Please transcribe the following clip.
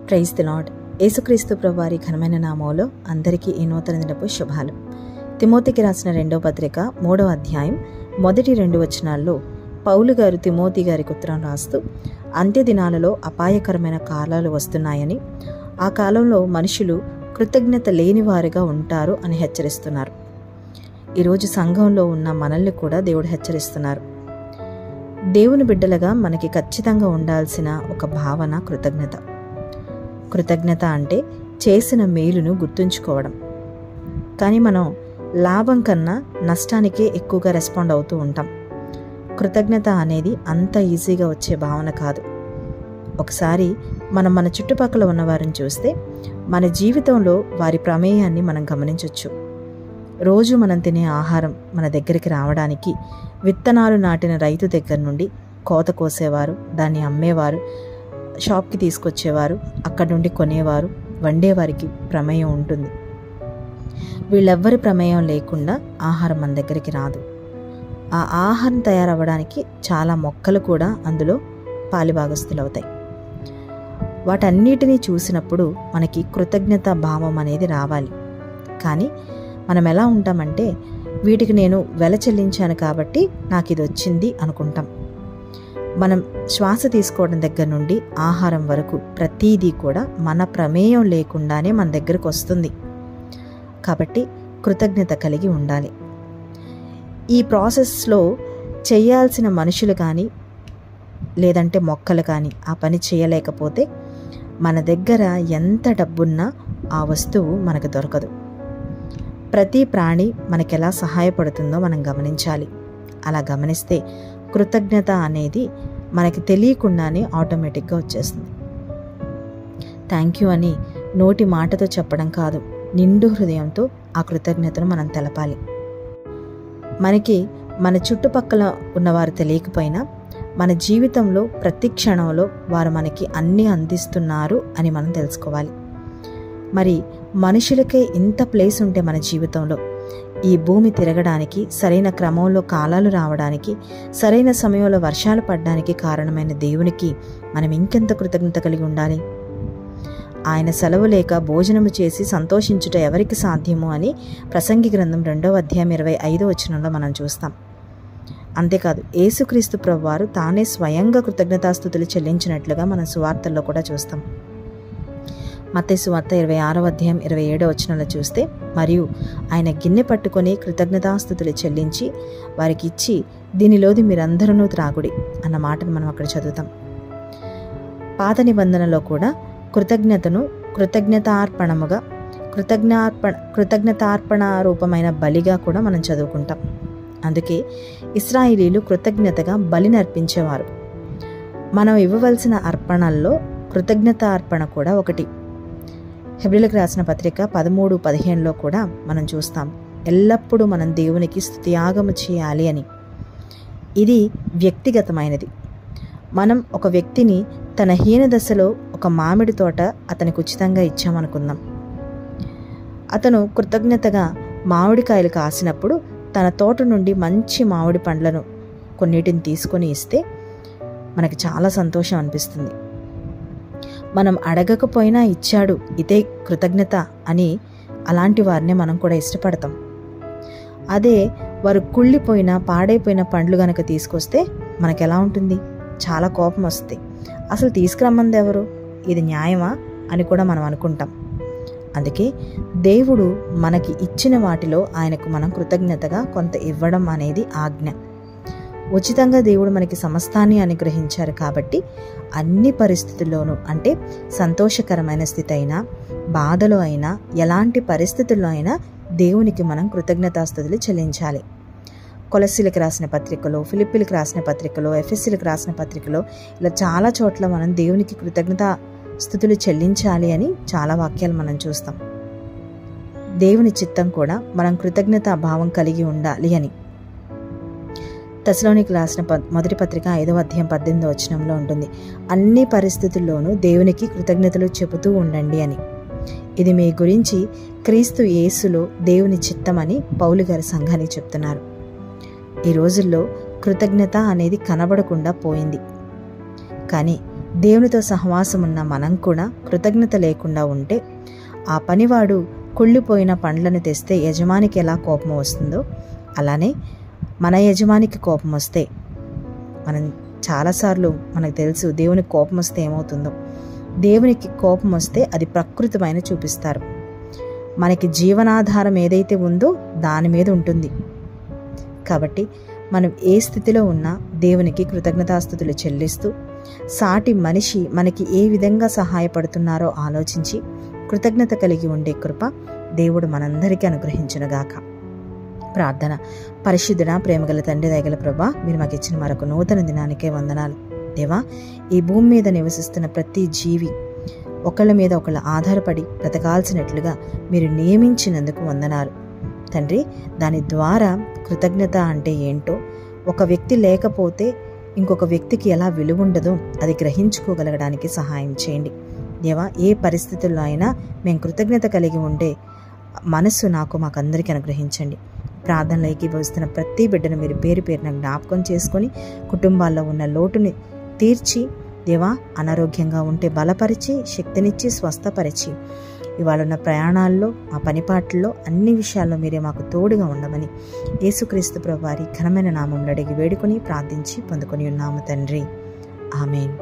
Praise the lord. యేసుక్రీస్తు ప్రభువారి ఘనమైన నామములో అందరికీ ఈ నూతన దినపు శుభాలు. తిమోతికి రాసిన 2వ పత్రిక 3వ అధ్యాయం మొదటి 2 వచనాల్లో పౌలు గారు తిమోతి గారికి ఉత్తరం రాస్తూ అంత్య దినాలలో అపాయకరమైన కాలాలు వస్తున్నాయని, ఆ కాలంలో మనుషులు కృతజ్ఞత లేని వారుగా ఉంటారు అని హెచ్చరిస్తున్నారు. ఈరోజు సంఘంలో ఉన్న మనల్ని కూడా దేవుడు హెచ్చరిస్తున్నారు. దేవుని బిడ్డలుగా మనకి ఖచ్చితంగా ఉండాల్సిన ఒక భావన కృతజ్ఞత. కృతజ్ఞత అంటే చేసిన మేలును గుర్తుంచుకోవడం. కానీ మనం లాభం కన్నా నష్టానికే ఎక్కువగా రెస్పాండ్ అవుతూ ఉంటాం. కృతజ్ఞత అనేది అంత ఈజీగా వచ్చే భావన కాదు. ఒకసారి మనం మన చుట్టుపక్కల ఉన్నవారిని చూస్తే మన జీవితంలో వారి ప్రమేయాన్ని మనం గమనించవచ్చు. రోజు మనం తినే ఆహారం మన దగ్గరికి రావడానికి విత్తనాలు నాటిన రైతు దగ్గర నుండి కోత కోసేవారు, దాన్ని అమ్మేవారు, షాప్కి తీసుకొచ్చేవారు, అక్కడి నుండి కొనేవారు, వండేవారికి ప్రమేయం ఉంటుంది. వీళ్ళెవ్వరి ప్రమేయం లేకుండా ఆహారం మన దగ్గరికి రాదు. ఆ ఆహారం తయారవ్వడానికి చాలా మొక్కలు కూడా అందులో పాలిభాగస్తులవుతాయి. వాటన్నిటినీ చూసినప్పుడు మనకి కృతజ్ఞత భావం అనేది రావాలి. కానీ మనం ఎలా ఉంటామంటే, వీటికి నేను వెల చెల్లించాను కాబట్టి నాకు ఇది వచ్చింది అనుకుంటాం. మనం శ్వాస తీసుకోవడం దగ్గర నుండి ఆహారం వరకు ప్రతీదీ కూడా మన ప్రమేయం లేకుండానే మన దగ్గరకు వస్తుంది. కాబట్టి కృతజ్ఞత కలిగి ఉండాలి. ఈ ప్రాసెస్లో చేయాల్సిన మనుషులు కానీ లేదంటే మొక్కలు కానీ ఆ పని చేయలేకపోతే మన దగ్గర ఎంత డబ్బున్నా ఆ వస్తువు మనకు దొరకదు. ప్రతి ప్రాణి మనకెలా సహాయపడుతుందో మనం గమనించాలి. అలా గమనిస్తే కృతజ్ఞత అనేది మనకి తెలియకుండానే ఆటోమేటిక్గా వచ్చేస్తుంది. థ్యాంక్ యూ అని నోటి మాటతో చెప్పడం కాదు, నిండు హృదయంతో ఆ కృతజ్ఞతను మనం తెలపాలి. మనకి మన చుట్టుపక్కల ఉన్నవారు తెలియకపోయినా మన జీవితంలో ప్రతి క్షణంలో వారు మనకి అన్నీ అందిస్తున్నారు అని మనం తెలుసుకోవాలి. మరి మనుషులకే ఇంత ప్లేస్ ఉంటే మన జీవితంలో, ఈ భూమి తిరగడానికి, సరైన క్రమంలో కాలాలు రావడానికి, సరైన సమయంలో వర్షాలు పడడానికి కారణమైన దేవునికి మనం ఇంకెంత కృతజ్ఞత కలిగి ఉండాలి. ఆయన సెలవు లేక భోజనము చేసి సంతోషించుట ఎవరికి సాధ్యము అని ప్రసంగి గ్రంథం 2వ అధ్యాయం 25వ వచనంలో మనం చూస్తాం. అంతేకాదు, యేసుక్రీస్తు ప్రభువారు తానే స్వయంగా కృతజ్ఞతాస్తుతులు చెల్లించినట్లుగా మనం సువార్తల్లో కూడా చూస్తాం. మత్తయి సువార్త 26వ అధ్యాయం 27వ వచనంలో చూస్తే, మరియు ఆయన గిన్నె పట్టుకొని కృతజ్ఞతాస్తుతులు చెల్లించి వారికి ఇచ్చి, దీనిలోది మీరందరూ త్రాగుడి అన్న మాటను మనం అక్కడ చదువుతాం. పాత నిబంధనలో కూడా కృతజ్ఞతను కృతజ్ఞతార్పణ రూపమైన బలిగా కూడా మనం చదువుకుంటాం. అందుకే ఇశ్రాయేలీలు కృతజ్ఞతగా బలిని అర్పించేవారు. మనం ఇవ్వవలసిన అర్పణల్లో కృతజ్ఞత అర్పణ కూడా ఒకటి. హెబ్రీయులకు రాసిన పత్రిక 13:15లో కూడా మనం చూస్తాం, ఎల్లప్పుడూ మనం దేవునికి స్తుతియాగము చేయాలి అని. ఇది వ్యక్తిగతమైనది. మనం ఒక వ్యక్తిని తన హీన దశలో ఒక మామిడి తోట అతనికి ఉచితంగా ఇచ్చామనుకుందాం. అతను కృతజ్ఞతగా మామిడికాయలు కాసినప్పుడు తన తోట నుండి మంచి మామిడి పండ్లను కొన్నిటిని తీసుకొని ఇస్తే మనకి చాలా సంతోషం అనిపిస్తుంది. మనం అడగకపోయినా ఇచ్చాడు, ఇదే కృతజ్ఞత అని అలాంటి వారిని మనం కూడా ఇష్టపడతాం. అదే వారు కుళ్ళిపోయిన పాడైపోయిన పండ్లు గనక తీసుకొస్తే మనకు ఎలా ఉంటుంది? చాలా కోపం వస్తుంది. అసలు తీసుకురమ్మంది ఎవరు? ఇది న్యాయమా అని కూడా మనం అనుకుంటాం. అందుకే దేవుడు మనకి ఇచ్చిన వాటిలో ఆయనకు మనం కృతజ్ఞతగా కొంత ఇవ్వడం అనేది ఆజ్ఞ. ఉచితంగా దేవుడు మనకి సమస్తాన్ని అనుగ్రహించారు కాబట్టి అన్ని పరిస్థితుల్లోనూ, అంటే సంతోషకరమైన స్థితి అయినా, బాధలో అయినా, ఎలాంటి పరిస్థితుల్లో అయినా దేవునికి మనం కృతజ్ఞతాస్తుతులు చెల్లించాలి. కొలస్సీలకు రాసిన పత్రికలో, ఫిలిప్పీలకు రాసిన పత్రికలో, ఎఫెసీలకు రాసిన పత్రికలో, ఇలా చాలా చోట్ల మనం దేవునికి కృతజ్ఞతాస్తుతులు చెల్లించాలి అని చాలా వాక్యాలు మనం చూస్తాం. దేవుని చిత్తం కూడా మనం కృతజ్ఞతా భావం కలిగి ఉండాలి అని. తెస్సలోనికీయులకు రాసిన మొదటి పత్రిక 5వ అధ్యాయం 18వ వచనంలో ఉంటుంది, అన్ని పరిస్థితుల్లోనూ దేవునికి కృతజ్ఞతలు చెబుతూ ఉండండి అని. ఇది మీ గురించి క్రీస్తు యేసులో దేవుని చిత్తమని పౌలు గారి సంఘానికి చెప్తున్నారు. ఈ రోజుల్లో కృతజ్ఞత అనేది కనబడకుండా పోయింది. కానీ దేవునితో సహవాసం ఉన్న మనం కూడా కృతజ్ఞత లేకుండా ఉంటే, ఆ పనివాడు కుళ్ళిపోయిన పండ్లను తెస్తే యజమానికి ఎలా కోపం వస్తుందో, అలానే మన యజమానికి కోపం వస్తే, మనం చాలాసార్లు మనకు తెలుసు దేవునికి కోపం వస్తే ఏమవుతుందో. దేవునికి కోపం వస్తే అది ప్రకృతమైన చూపిస్తారు. మనకి జీవనాధారం ఏదైతే ఉందో దాని మీద ఉంటుంది. కాబట్టి మనం ఏ స్థితిలో ఉన్నా దేవునికి కృతజ్ఞతాస్తుతులు చెల్లిస్తూ, సాటి మనిషి మనకి ఏ విధంగా సహాయపడుతున్నారో ఆలోచించి కృతజ్ఞత కలిగి ఉండే కృప దేవుడు మనందరికీ అనుగ్రహించునుగాక. ప్రార్థన. పరిశుద్ధుడా, ప్రేమగల తండ్రి, దయగల ప్రభా, మీరు మాకు ఇచ్చిన మరొక నూతన దినానికే వందనాలు. దేవా, ఈ భూమి మీద నివసిస్తున్న ప్రతి జీవి ఒకళ్ళ మీద ఒకళ్ళు ఆధారపడి బ్రతకాల్సినట్లుగా మీరు నియమించినందుకు వందనాలు తండ్రి. దాని ద్వారా కృతజ్ఞత అంటే ఏంటో, ఒక వ్యక్తి లేకపోతే ఇంకొక వ్యక్తికి ఎలా విలువ ఉండదో అది గ్రహించుకోగలగడానికి సహాయం చేయండి. దేవా, ఏ పరిస్థితుల్లో అయినా మేము కృతజ్ఞత కలిగి ఉండే మనస్సు మాకందరికీ అనుగ్రహించండి. ప్రార్థనలో ఏకీభవిస్తున్న ప్రతి బిడ్డను మీరు పేరు పేరున జ్ఞాపకం చేసుకొని కుటుంబాల్లో ఉన్న లోటుని తీర్చి, దేవా, అనారోగ్యంగా ఉంటే బలపరిచి, శక్తినిచ్చి, స్వస్థపరిచి, ఇవాళ ఉన్న ప్రయాణాల్లో, ఆ పనిపాట్లలో అన్ని విషయాల్లో మీరే మాకు తోడుగా ఉండమని యేసుక్రీస్తు ప్రభువారి ఘనమైన నామంలో అడిగి వేడుకొని ప్రార్థించి పొందుకొని ఉన్నాము తండ్రి. ఆమేన్.